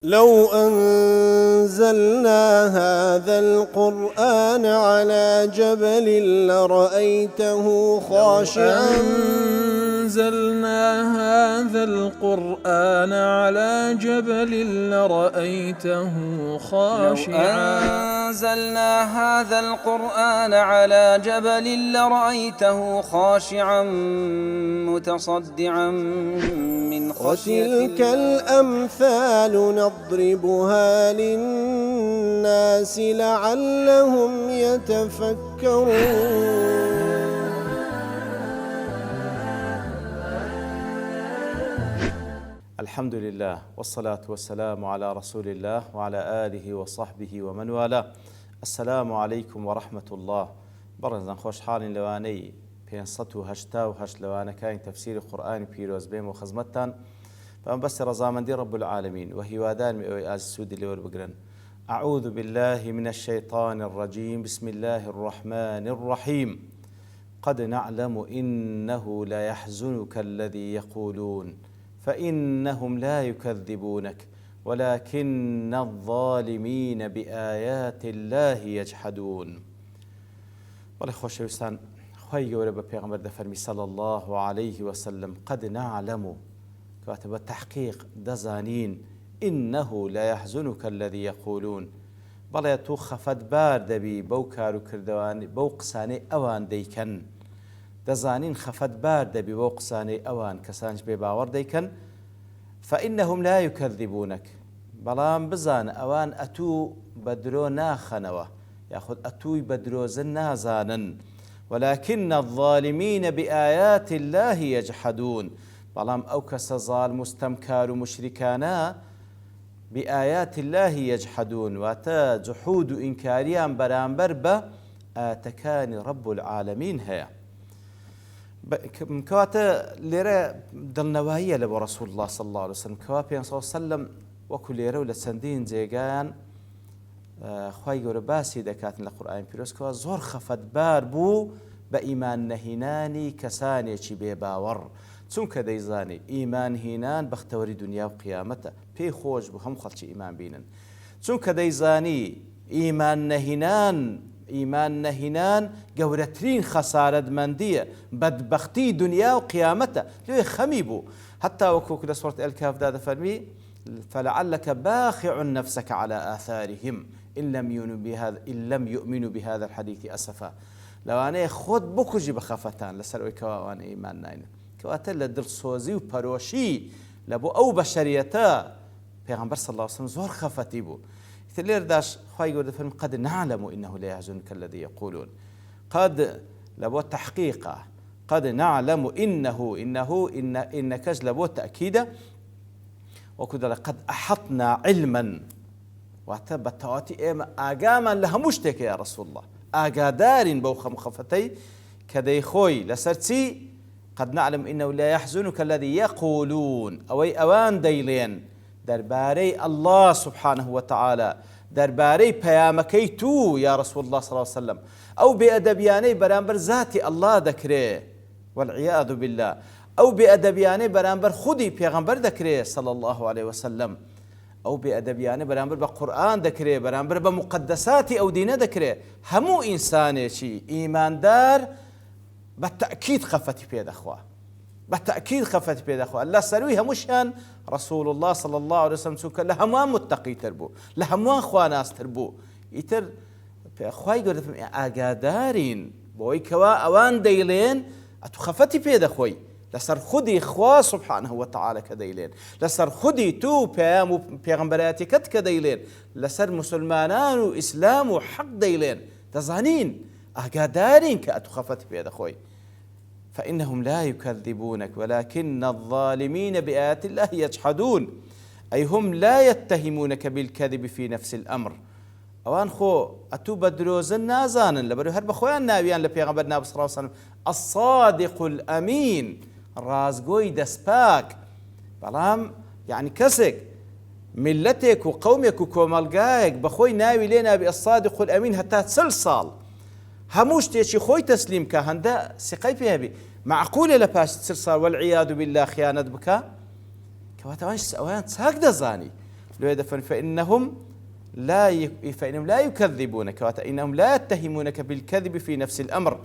لو أنزلنا هذا القرآن على جبل لرأيته خاشعا أنزلنا هذا القرآن على جبل لرأيته خاشعا أنزلنا هذا القرآن على جبل لرأيته خاشعا متصدعا من خشية وتلك الأمثال نضربها للناس لعلهم يتفكرون. الحمد لله والصلاة والسلام على رسول الله وعلى آله وصحبه ومن والاه. السلام عليكم ورحمة الله. برزن خوش حال لواني 588 لوانا كاين تفسير القرآن بيروز بيم وخزمتان فأم بس رزامندي رب العالمين وهي وادان مئوي آز السود اللي وربقرن. أعوذ بالله من الشيطان الرجيم. بسم الله الرحمن الرحيم. قد نعلم إنه لا يحزنك الذي يقولون فإنهم لا يكذبونك ولكن الظالمين بآيات الله يجحدون. والله خوش وستان خوي قولة بيغمبر دفرمي صلى الله عليه وسلم قد نعلم كاتب التحقيق دزانين إنه لا يحزنك الذي يقولون بل تو خفت بار دبي بو كارو كردوان بو قساني أوان ديكن دزانين خفت بار دبي بو قساني أوان كسانج بباور ديكن فإنهم لا يكذبونك بلام بزان أوان أتو بدرو ناخنوا ياخذ أتوي بدرو زنازانا ولكن الظالمين بآيات الله يجحدون بلام أو كسزال مستمكار مشركانا بآيات الله يجحدون واتا جحود إنكاريان برانبر با آتكان رب العالمين هيا كواتا ليرة دلنواهية لبو رسول الله صلى الله عليه وسلم كوابيان صلى الله عليه وسلم وكل ليرة ولسندين زيقان خواهي قول باسي دكاتن لقرآن بيروس كوا زور خفت بار بو بإيمان نهيناني كساني چي بيباور چونکە دەیزانی ئیمان هینان بەختەوەری دنیا و قیامەتە پێی خۆش بوو هەموو خەڵکی ئیمان بینن چونکە دەیزانی ئیمان نەهینان گەورەترین خەسارەتمەندیە بەدبەختی دنیا و قیامەتە لێ خەمی بوو هەتا وەکو لە سوورەت ئەلکافدا دەفەرمی فلعلك باخع نفسك على آثارهم إن لم يؤمنوا بهذا الحديث أسفا لەوانەیە خۆت بکوژی بە خەفەتان لەسەر ئەوەی کەواوانە ئیمان ناینن کەواتە لە دڵسۆزی و پەرۆشی لە بۆ ئەو بەشەریەتە پێغەمبەر صلی الله عليه وسلم زۆر خەفەتی بوو. ئیتر لێرداش خوای گەورە دەفەرمێ قد نعلم إنه لا يحزنك الذي يقولون قد لە بۆ تەحقیقە قد نعلم إنكش لە بۆ تەئکیدە وەکو دەڵێ قد أحطنا علما واتە بەتەواتی ئێمە ئاگامان لە هەموو شتێکە یا رسول الله ئاگادارین بەو خەفەتەی کە دەیخۆی لەسەر چی قد نعلم إنه لا يحزنك الذي يقولون أوان ديلين درباري الله سبحانه وتعالى درباري بيامكي تو يا رسول الله صلى الله عليه وسلم أو بأدبياني برانبر ذاتي الله ذكره والعياذ بالله أو بأدبياني برانبر خدي بيغمبر ذكره صلى الله عليه وسلم أو بأدبياني برانبر بقرآن ذكره برانبر بمقدساتي أو دين ذكره همو إنساني شي إيمان دار بالتأكيد خفتي بيد أخوة بالتأكيد خفتي بيد أخوة الله سرويها مشان رسول الله صلى الله عليه وسلم سوك لهموان متقي تربو لهموان خواناس تربو يتر أخوي يقول أقادارين بوي كوا أوان ديلين أتو خفتي بيد أخوي لسر خدي خوا سبحانه وتعالى كديلين لسر خدي تو بيغمبراتي كت كديلين لسر مسلمانان وإسلام وحق ديلين تزانين أقادارين كأتو خفتي بيد أخوي فإنهم لا يكذبونك ولكن الظالمين بآيات الله يجحدون أي هم لا يتهمونك بالكذب في نفس الأمر أوان خو أتو بدروزن نازانا لبرو هرب خوان ناويان لبيغمبر نابي صلى الله عليه وسلم الصادق الأمين رازقوي دسباك بلام يعني كسك ملتك وقومك وكومالقايك بخوي ناوي لنا بالصادق الأمين هتا تسلسال هموش تيشي خوي تسليم كهندا سقي فيها بي معقولة لباش تسلسال والعياذ بالله خيانة بك كواتوانش أوان تساق دزاني لو يدفن فإنهم لا يكذبونك إنهم لا يتهمونك بالكذب في نفس الأمر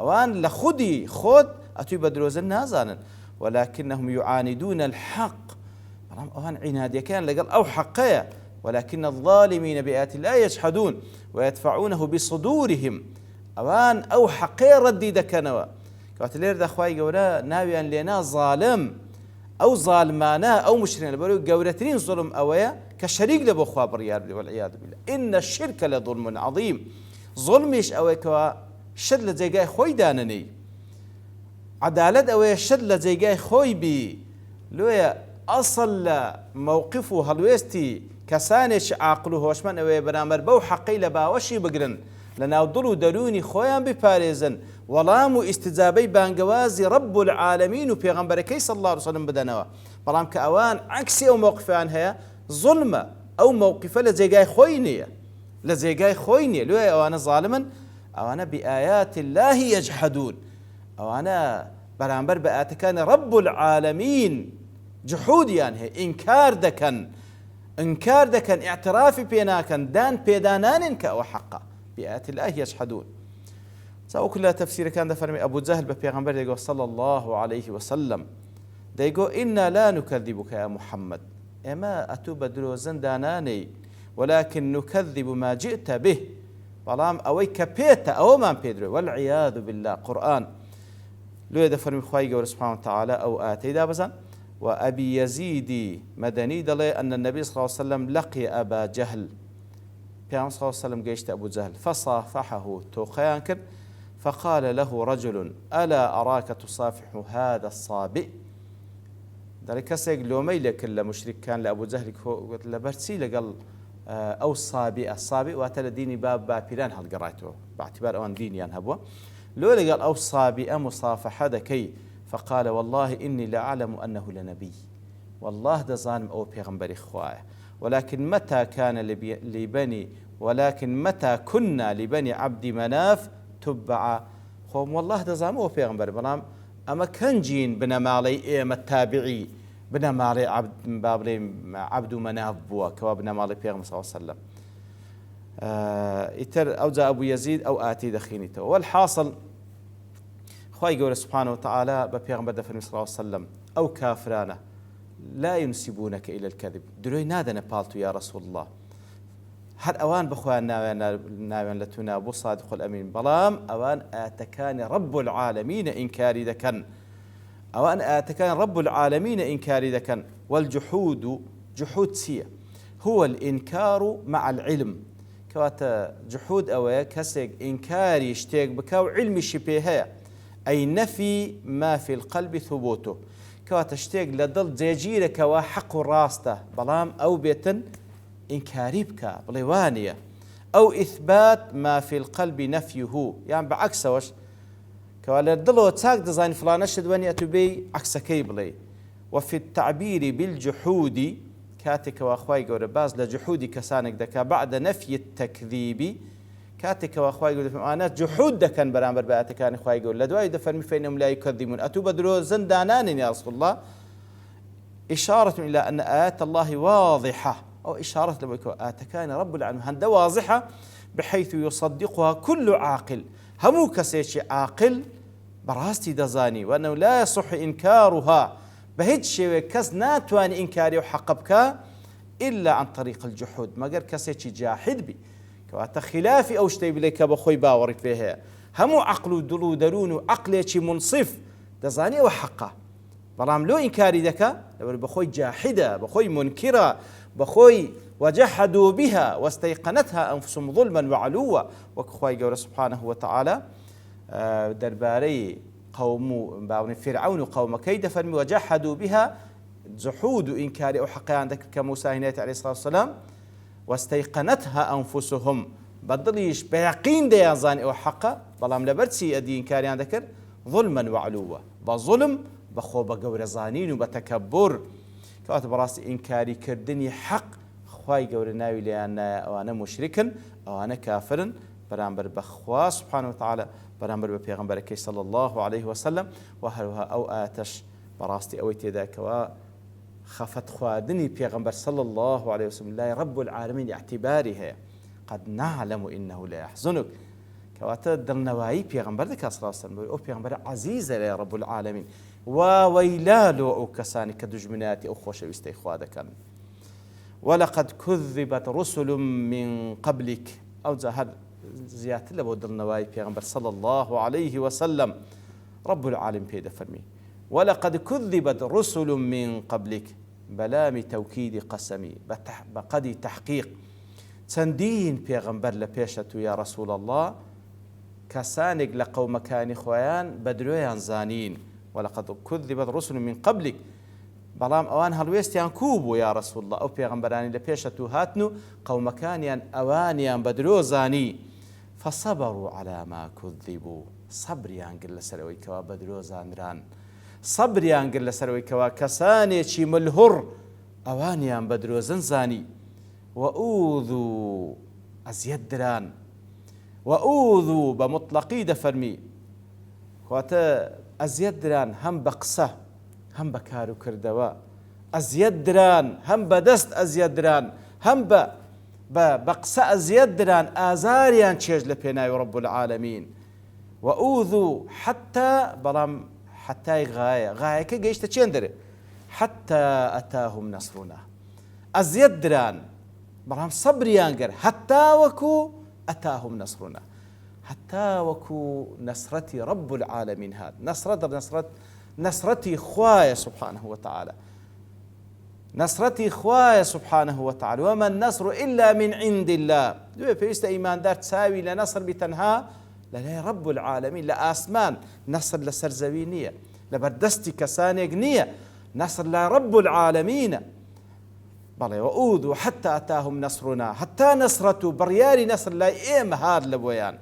أوان لخدي خود أتوي بدروزن نازانا ولكنهم يعاندون الحق أوان عنادية كان لقل أو حقية ولكن الظالمين بآيات الله يجحدون ويدفعونه بصدورهم أوان أو حقية رديدة كانوا كواتلير دخواي قولا ناويان لنا ظالم أو ظالمانا أو مشرين لبرو قولتين ظلم أويا كشريك لبو خواب رياض والعياذ بالله إن الشرك لظلم عظيم ظلمش أويا كوا شد لزيقاي خوي دانني عدالة أويا شد لزيقاي خوي بي لويا أصل موقفه هلويستي كسانش عاقله وشمن أويا برامر بو حقي لبا وشي بقرن لنا ضلوا دلوني خويا بباريزن ولام استجابي بانجوازي رب العالمين وبيغمبركي صلى الله عليه وسلم بدنوا بلام كأوان عكسي أو موقفان هي ظلمة أو موقفة لزيقاي خوينية لو أوانا ظالما أوانا بآيات الله يجحدون أوانا برامبر بآتكان رب العالمين جحود يعني هي إنكار دكن اعترافي بيناكن دان بيدانان كأو حقا بآيات الله يجحدون سأو كل تفسير كان فرمي أبو جهل ببيغمبر يقول صلى الله عليه وسلم يقول إنا لا نكذبك يا محمد إما أتوب دروزن داناني ولكن نكذب ما جئت به بلام أوي كبيت أو ما بيدرو والعياذ بالله قرآن لو يدفرمي خواهي قول سبحانه وتعالى أو آتي دابزا وأبي يزيد مدني دلي أن النبي صلى الله عليه وسلم لقي أبا جهل بيان صلى الله عليه وسلم قيشت أبو جهل فصافحه توخيان كر فقال له رجل ألا أراك تصافح هذا الصابئ ذلك سيق لو ميلك إلا مشرك كان لأبو جهل لبرسي لقال أو الصابئ واتل ديني باب بابيران هل قرأته باعتبار أوان ديني هبوه لو قال أو الصابئ مصافحة كي فقال والله إني لأعلم أنه لنبي والله ده ظالم أو بيغمبر إخوائه ولكن متى كنا لبني عبد مناف تبع خوم والله ده ظالم أو بيغمبر بلام أما كان جين بنا مالي إيما التابعي بنا مالي عبد مناف بوا كوا بنا مالي بيغمبر صلى الله عليه وسلم إتر أو جاء أبو يزيد أو آتي دخينته والحاصل خواهي قول سبحانه وتعالى ببيغمبر دفن صلى الله عليه وسلم أو كافرانه لا ينسبونك إلى الكذب دلوي نادنا بالتو يا رسول الله هر أوان بخوان ناوان لتنا أبو صادق الأمين بلام أوان آتكان رب العالمين إنكاري دكن أوان آتكان رب العالمين إنكاري دكن والجحود جحود سيا هو الإنكار مع العلم كواتا جحود أويا كسيق إنكاري اشتيق بكاو علمي شبيهيا أي نفي ما في القلب ثبوته كواتا اشتيق لدل جيجيرك وحق راسته بلام أو بيتن إنكاري بكا بليوانية أو إثبات ما في القلب نفيه يعني بعكس وش كوالا دلو تاك دزاين فلان أشد واني أتبي عكس كيبلي وفي التعبير بالجحود كاتك وأخواي قول باز لجحود كسانك دكا بعد نفي التكذيب كاتك وأخواي قول فمانات جحود دكان برامبر بآتكان أخواي قول لدواي دفن فإنهم لا يكذبون أتوب درو زندانان يا رسول الله إشارة إلى أن آيات الله واضحة أو إشارة لبيكو آتكان رب العالمين هندا واضحة بحيث يصدقها كل عاقل همو كسيشي عاقل براستي دزاني وأنه لا يصح إنكارها بهج شيء كز ناتواني إنكاري وحقبك إلا عن طريق الجحود ما قال كسيشي جاحد بي كواتا خلافي أو شتي بليك بخوي باورك فيها همو عقل دلو درون عقليشي منصف دزاني وحقه برام لو إنكاري دكا بخوي جاحدة بخوي منكرة بخوي وجحدوا بها واستيقنتها أنفسهم ظلما وعلوا وكخوي قول سبحانه وتعالى درباري قوم فرعون قوم كيد فرمي وجحدوا بها جحود إنكار أو حق عندك كموسى هناية عليه الصلاة والسلام واستيقنتها أنفسهم بدليش بيقين دي ينظاني أو حق بلام لبرتسي أدي إنكار عندك ظلما وعلوا بظلم بخو بقور زانين وبتكبر كاتب براسي إنكاري كردني حق خواي قور ناوي لأنا مشركا أو أنا كافر برامبر بخوا سبحانه وتعالى برامبر ببيغمبرك صلى الله عليه وسلم وهلها أو آتش براستي أويتي ذاك خفت خواردنی پێغەمبەر صلى الله عليه وسلم لای رب العالمین اعتباری هەیە قد نعلم إنه لا يحزنك کەواتە دڵنەوایی پێغەمبەر دەکات صلی الله عليه وسلم ئەو پێغەمبەر عەزیزە لای رب العالمین ووەیلالۆ ئەو کەسانی کە دوژمنایەتی ئەو خۆشەویستەی خوا دەکەن ولقد كذبت رسل من قبلك أو زهر زيادة لبو دلنواي پیغمبر صلى الله عليه وسلم رب العالمين بيدا فرمي ولقد كذبت رسل من قبلك بلام توكيد قسمي بقدي تحقيق چەندین پێغەمبەر لە پێشەت و یا رسول الله کەسانێک لە قەومەکانی خۆیان بە درۆیان زانین ولقد كذبت رسل من قبلك بەڵام ئەوان هەڵوێستیان کوو بوو یا رسول الله ئەو پێغەمبەرانی لە پێشەت و هاتن و قەومەکانیان ئەوانیان بە درۆ زانی فصبروا على ما كذبوا صبریان گر لەسەرەوەی کەوا بە درۆ زانران صبریان گر لەسەرەوەی کەوا کەسانێکی ملهوڕ ئەوانیان بە درۆزن زانی وأوذوا أزيد دران وأوذوا بمطلقي دفرمي واتە ئەزیەت دران هەم بە قسە هەم بە کار و کردەوە ئەزیەت دران هەم بە دەست ئەزیەت دران هەم بە قسە ئەزیەت دران ئازاریان چێژ لە پێناوی رب العالمین وأوذوا حتى بەڵام حتای غایەکە گەیشتە چێن دەرێ حتى ئەتاهم نەسڕنا ئەزیەت دران بەڵام سەبریان گەر حتى وەکو ئەتاهم نەسڕنا حتى وكو نصرتي رب العالمين هذا نصرتي خوايا سبحانه وتعالى نصرتي خوايا سبحانه وتعالى وما النصر إلا من عند الله دوی پێویستە ئیماندار تساوی لە نصر بتەنها لەلای رب العالمين لە ئاسمان نصر لەسەر زەوی نییە لە بەردەستی کەسانێک نییە نصر لە رب العالمين بەڵێ وأوذوا حتى أتاهم نصرنا حتى نصرته بڕیاری نصر لای ئێمە هات لە بۆیان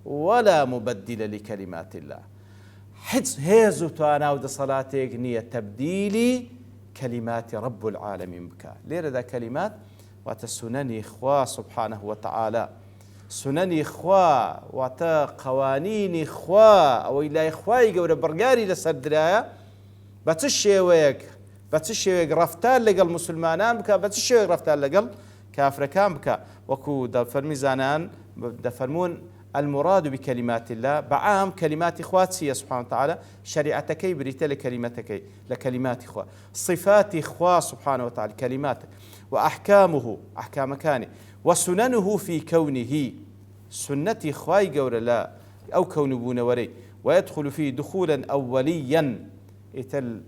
ولا مبدل لكلمات الله هێز و توانا و دەسەڵاتێک نییە تەبدیلی كلمات رب العالمين بکە لێرەدا كلمات واتە سنەنی خوا سبحانه وتعالى سنەنی خوا واتە قوانینی خوا ئەوەی لای خوای گەورە بڕیاری لەسەر درایە بە چ شێوەیەک ڕەفتار لەگەڵ مسلمانان بکە بە چ شێوەیەک ڕەفتار لەگەڵ کافرەکان بکە وەکو دەفەرمی زانان دەفەرمون المراد بكلمات الله بعام كلمات إخوات سبحانه وتعالى شريعتكي بريتة لكلمتكي لكلمات إخوة صفات إخوة سبحانه وتعالى كلمات وأحكامه أحكام كانه وسننه في كونه سنة إخوة قول لا أو كون بونوري ويدخل فيه دخولا أوليا إتل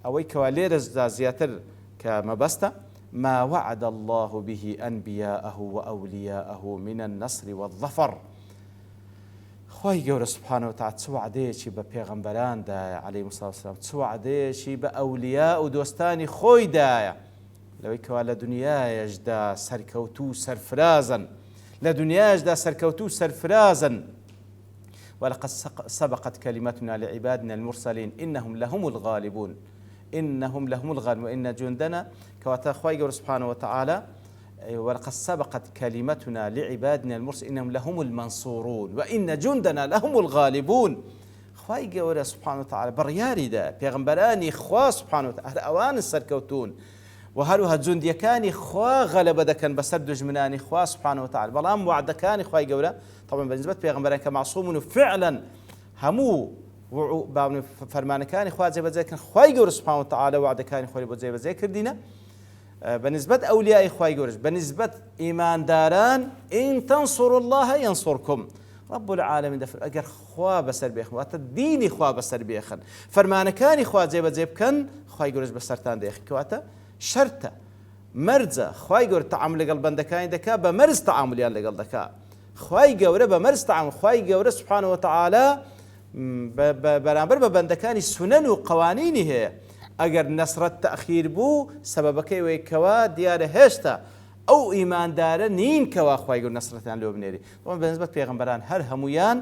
أو كواليرز زياتر كمبسطة ما وعد الله به أنبياءه وأولياءه من النصر والظفر خوای گەورە سبحانه وتعالى چ وعدەیەکی بە پێغەمبەران دایە عەلەیهیمو سڵاو وسەلام چ وعدەیەکی بە ئەولیا و دۆستانی خۆی دایە لەوەی کەوا لە دنیایەشدا سەرکەوتوو و سەرفرازن لە دنیایەشدا سەرکەوتوو و سەرفرازن ولقد سبقت كلمتنا لعبادنا المرسلين إنهم لهم الغالبون وإن جندنا كواتا خوای گەورە سبحانه وتعالى ولقد سبقت كلمتنا لعبادنا المرسلين إنهم لهم المنصورون وإن جندنا لهم الغالبون خوای گەورە سبحانه وتعالى بڕیاری دا پێغەمبەرانی خوا سبحانه وتعالى ئەوان سەرکەوتون و هەروەها جوندیەکانی خوا غەلەبە دەکەن بەسەر دژمنانی خوا سبحانه وتعالى بەڵام وعدەکانی خوای گەورە طبعا بەنسبەت پێغەمبەران کە معصومون و فعلا هەموو فەرمانەکانی خوا جێبەجێکردن خوای گەورە سبحانه وتعالى وعدەکانی خۆی بۆ جێبەجێ کردینە بنسبة أولياء إخوائي قرش بنسبة إيمان داران إن تنصروا الله ينصركم رب العالمين دفر أجر خوا بسر بيخن الدين خوا بسر بيخن فرمان كان خوا زيب كان إخوائي قرش بسرتان ديخ كواتا شرطة مرزة إخوائي قرش تعامل قلب بندكان دكا بمرز تعامل يان لقل دكا إخوائي قرش بمرز تعامل إخوائي قرش سبحانه وتعالى برامبر ببندكان سنن وقوانينه هي ئەگەر نەسرەت تەخیر بوو سەبەبەکەی وەی کەوا دیارە هێشتا ئەو ئیماندارە نین کەوا خوای گەورە نەسرەتیان لێ بنێری بەنسبەت پێغەمبەران هەر هەمویان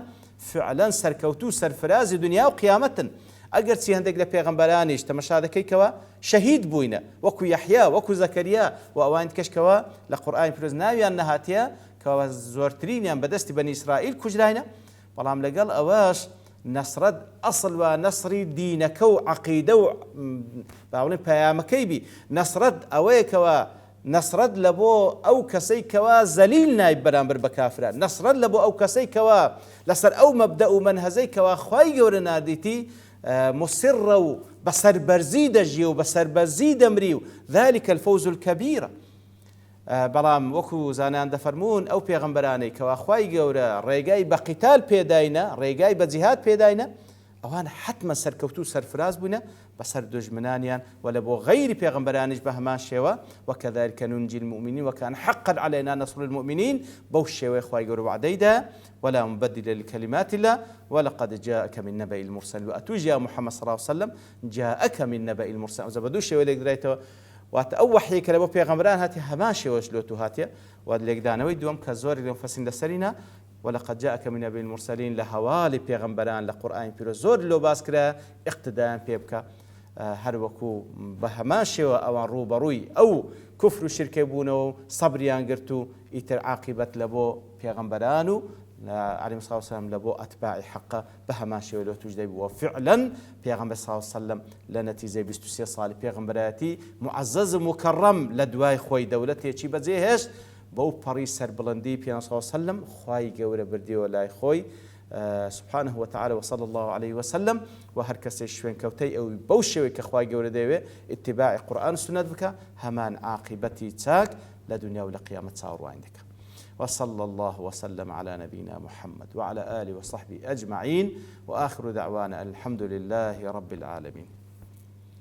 فعلەن سەرکەوتوو سەرفرازی دنیا و قیامەتن ئەگەر چی هەندێک لە پێغەمبەرانیش تەمەشا دەکەیکەوە شەهید بووینە وەکو یەحیا وەکو زەکەریا و ئەوان کەشکەوە لە قورئانی پیرۆز ناویان نەهاتیە کەوا زۆرترینیان بەدەستی بەنی ئیسرائیل کوژراینە بەڵام لەگەڵ ئەوەش نەسرەت ئەسڵ و نەسری دینەکە و عەقیدە و باوڵێن پەیامەکەی بی. نەسرەت ئەوەیەکەوە نەسرەت لە بۆ ئەو کەسەی کەوا زەلیل نایب بەرامبەر بە کافران. نەسرەت لە بۆ ئەو کەسەی کەوا لەسەر ئەو مەبدە و مەنهەزەی کەوا خوای گەورە ناردیتی مسڕە و بەسەربەرزی دەژی و بەسەربەرزی دەمری و ذلك الفوز الكبير. بەڵام وەکو زانان دەفەرمون ئەو پێغەمبەرانەی کەوا خوای گەورە ڕێگای بە قیتال پێداینە، ڕێگای بە جیهاد پێداینە، ئەوان حتمە سەرکەوتو سەرفراز بوونە بەسەر دژمنانیان و لە بۆ غەیری پێغەمبەرانیش بە هەمان شێوە وەکەذلک ننجی المؤمنین وکان حقا علينا نصر المؤمنین بەو شێوەی خوای گەورە وعدەیدا ولا مبدل لكلمات الله ولقد جاءك من نبأ المرسل وأتوج يا محمد صلى الله عليه وسلم جاءك من نبأ المرسل زبدو شێوەی لێک درایتەوە واتە ئەو وحی کە لە بۆ پێغەمبەران هاتی هەمان شێوەش لۆ تو هاتیە و لێکدانەوەی دووەم کە زۆری لەم فەسین لەسەرینە ولقد جاءك من نبأ المرسلين لە هەواڵی پێغەمبەران لە قورئانی پیرۆ زۆر لۆ باس کرا اقتدایان پێ بکە هەروەکو بە هەمان شێوە ئەوان ڕوبەڕووی ئەو کوفر و شرکێ بوونەوە و سەبریان گرت و ئیتر عاقبەت لە بۆ پێغەمبەران و عليه الصلاة والسلام لبو أتباع حقه بهما شيء لو توجد وفعلا پیغمبر صلى الله عليه وسلم لنتيجة 23 سال پیغمبراتي معزز مكرم لدواي خوي دولتي چی بجهش بو پری سر بلندی پیغمبر صلى الله عليه وسلم خوي گوره بردی ولای خوي سبحانه وتعالى وصلى الله عليه وسلم وهر کسی شوین کوتی او بو شوی که خوي گوره دیوه اتباع قرآن و سنت بک همان عاقبتی تاک لدنيا ولقيامة صار وعندك. وصلى الله وسلم على نبينا محمد وعلى آله وصحبه أجمعين وآخر دعوانا الحمد لله رب العالمين.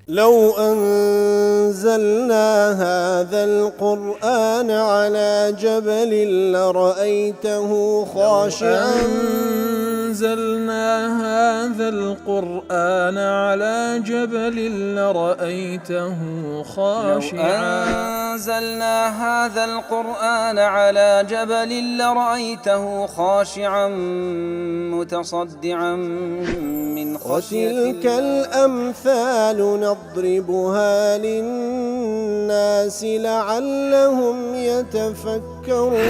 لو أنزلنا هذا القرآن على جبل لرأيته خاشعا أنزلنا هذا القرآن على جبل لرأيته خاشعا أنزلنا هذا القرآن على جبل لرأيته خاشعا متصدعا من خشية وتلك الأمثال نضربها للناس لعلهم يتفكرون